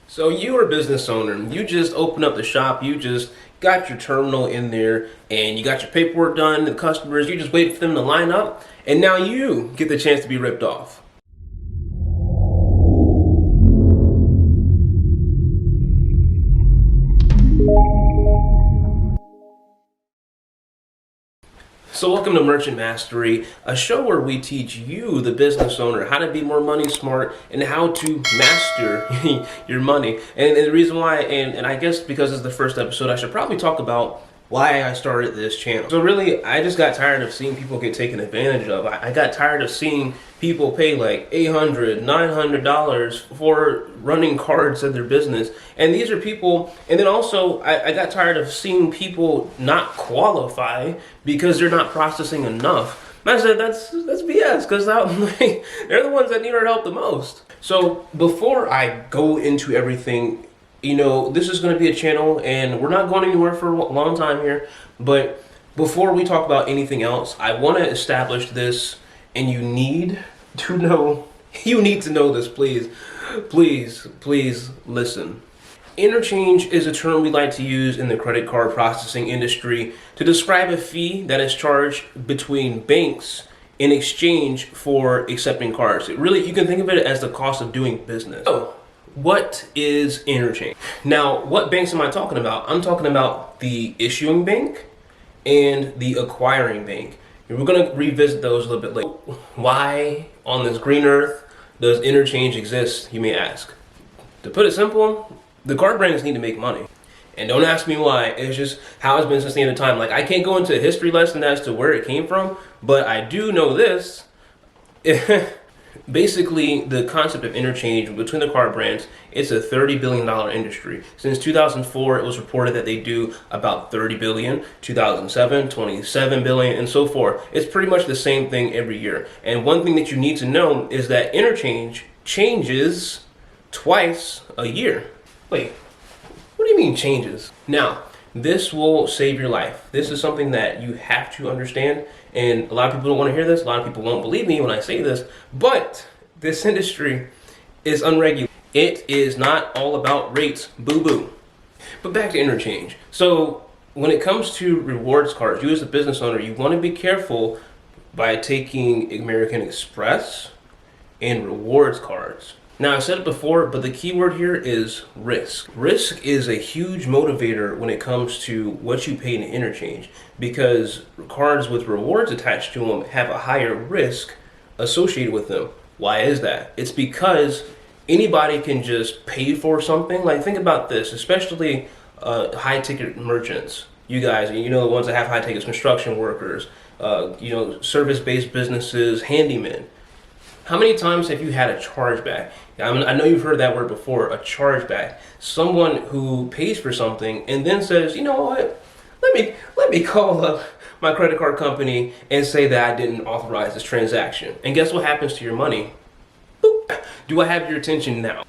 So you're a business owner. You just opened up the shop. You just got your terminal in there and you got your paperwork done. The customers, you just wait for them to line up. And now you get the chance to be ripped off. So welcome to Merchant Mastery, a show where we teach you, the business owner, how to be more money smart and how to master your money. And the reason why, and I guess because it's the first episode, I should probably talk about why I started this channel. So really, I just got tired of seeing people get taken advantage of. I got tired of seeing people pay like $800, $900 for running cards at their business. And these are people, and then also I got tired of seeing people not qualify because they're not processing enough. And I said, that's BS, because they're the ones that need our help the most. So before I go into everything, you know, this is going to be a channel and we're not going anywhere for a long time here. But before we talk about anything else, I want to establish this, and you need to know this, please. Please listen. Interchange is a term we like to use in the credit card processing industry to describe a fee that is charged between banks in exchange for accepting cards. You can think of it as the cost of doing business. So, what is interchange? Now, what banks am I talking about? I'm talking about the issuing bank and the acquiring bank. And we're going to revisit those a little bit later. Why on this green earth does interchange exist, you may ask? To put it simple, the card brands need to make money. And don't ask me why, it's just how it's been since the end of time. Like, I can't go into a history lesson as to where it came from, but I do know this. Basically, the concept of interchange between the card brands, it's a $30 billion industry. Since 2004, it was reported that they do about 30 billion, 2007, 27 billion, and so forth. It's pretty much the same thing every year. And one thing that you need to know is that interchange changes twice a year. Wait, what do you mean changes? Now, this will save your life. This is something that you have to understand. And a lot of people don't want to hear this. A lot of people won't believe me when I say this. But this industry is unregulated. It is not all about rates. Boo-boo. But back to interchange. So when it comes to rewards cards, you as a business owner, you want to be careful by taking American Express and rewards cards. Now, I said it before, but the key word here is risk. Risk is a huge motivator when it comes to what you pay in interchange, because cards with rewards attached to them have a higher risk associated with them. Why is that? It's because anybody can just pay for something. Like, think about this, especially high-ticket merchants. You guys, you know, the ones that have high tickets, construction workers, service-based businesses, handymen. How many times have you had a chargeback? I know you've heard that word before, a chargeback. Someone who pays for something and then says, you know what, let me call up my credit card company and say that I didn't authorize this transaction. And guess what happens to your money? Boop. Do I have your attention now?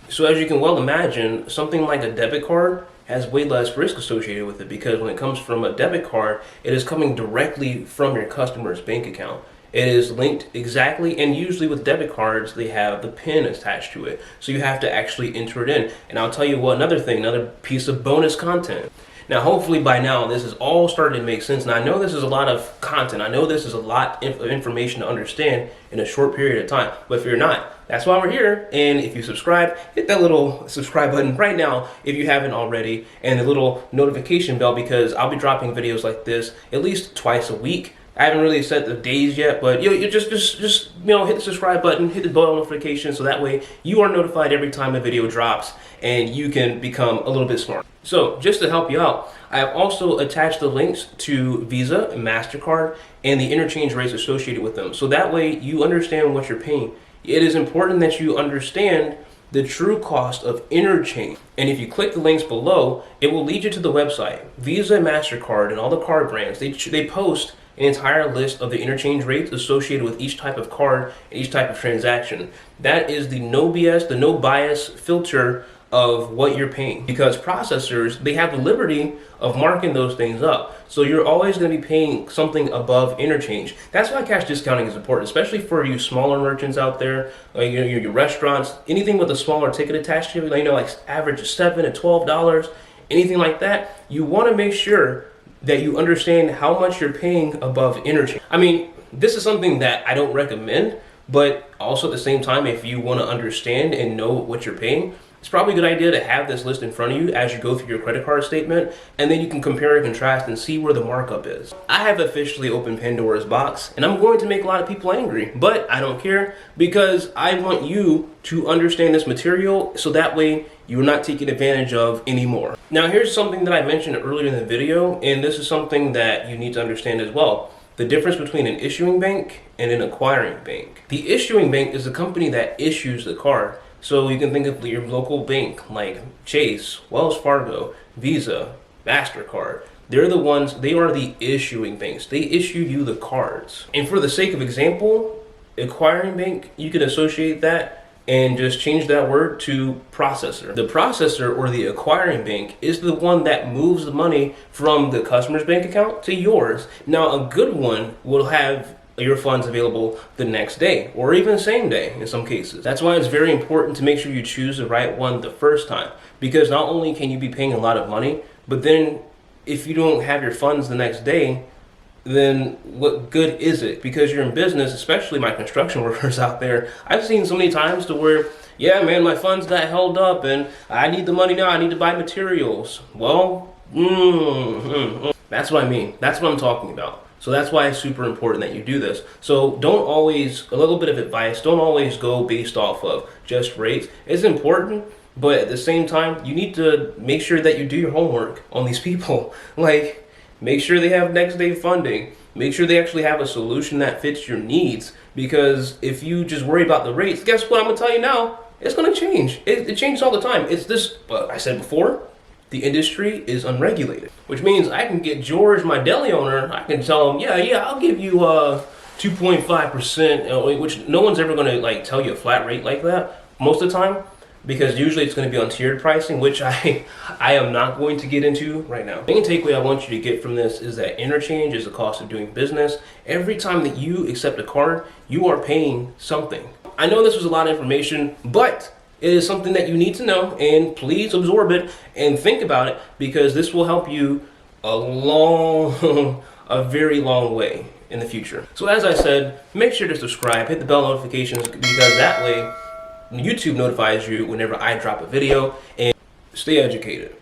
So as you can well imagine, something like a debit card has way less risk associated with it, because when it comes from a debit card, it is coming directly from your customer's bank account. It is linked exactly, and usually with debit cards, they have the PIN attached to it. So you have to actually enter it in. And I'll tell you what, another piece of bonus content. Now, hopefully by now, this is all starting to make sense. And I know this is a lot of content. I know this is a lot of information to understand in a short period of time. But if you're not, that's why we're here. And if you subscribe, hit that little subscribe button right now if you haven't already, and the little notification bell, because I'll be dropping videos like this at least twice a week. I haven't really set the days yet, but you just hit the subscribe button, hit the bell notification, so that way you are notified every time a video drops and you can become a little bit smarter. So just to help you out, I have also attached the links to Visa and Mastercard and the interchange rates associated with them. So that way you understand what you're paying. It is important that you understand the true cost of interchange. And if you click the links below, it will lead you to the website. Visa and Mastercard and all the card brands, they post an entire list of the interchange rates associated with each type of card and each type of transaction. That is the no BS, the no bias filter of what you're paying, because processors, they have the liberty of marking those things up. So you're always going to be paying something above interchange. That's why cash discounting is important, especially for you smaller merchants out there, like your restaurants, anything with a smaller ticket attached to it, like average of $7 to $12, anything like that. You want to make sure that you understand how much you're paying above interchange. I mean, this is something that I don't recommend, but also at the same time, if you want to understand and know what you're paying, it's probably a good idea to have this list in front of you as you go through your credit card statement, and then you can compare and contrast and see where the markup is. I have officially opened Pandora's box, and I'm going to make a lot of people angry, but I don't care, because I want you to understand this material so that way you're not taken advantage of anymore. Now, here's something that I mentioned earlier in the video, and this is something that you need to understand as well. The difference between an issuing bank and an acquiring bank. The issuing bank is the company that issues the card. So you can think of your local bank like Chase, Wells Fargo, Visa, Mastercard. They're the ones, they are the issuing banks. They issue you the cards. And for the sake of example, acquiring bank, you can associate that and just change that word to processor. The processor, or the acquiring bank, is the one that moves the money from the customer's bank account to yours. Now, a good one will have your funds available the next day, or even the same day in some cases. That's why it's very important to make sure you choose the right one the first time, because not only can you be paying a lot of money, but then if you don't have your funds the next day, then what good is it? Because you're in business, especially my construction workers out there. I've seen so many times to where, yeah, man, my funds got held up and I need the money now. I need to buy materials. Well, that's what I mean. That's what I'm talking about. So that's why it's super important that you do this. So don't always, a little bit of advice, don't always go based off of just rates. It's important, but at the same time, you need to make sure that you do your homework on these people. Like, make sure they have next day funding. Make sure they actually have a solution that fits your needs. Because if you just worry about the rates, guess what I'm gonna tell you now? It's gonna change. It changes all the time. It's this, I said before, the industry is unregulated, which means I can get George, my deli owner, I can tell him, yeah, I'll give you 2.5%, which no one's ever gonna tell you a flat rate like that most of the time, because usually it's gonna be on tiered pricing, which I am not going to get into right now. The main takeaway I want you to get from this is that interchange is the cost of doing business. Every time that you accept a card, you are paying something. I know this was a lot of information, but it is something that you need to know, and please absorb it and think about it, because this will help you a very long way in the future. So as I said, make sure to subscribe, hit the bell notifications, because that way YouTube notifies you whenever I drop a video, and stay educated.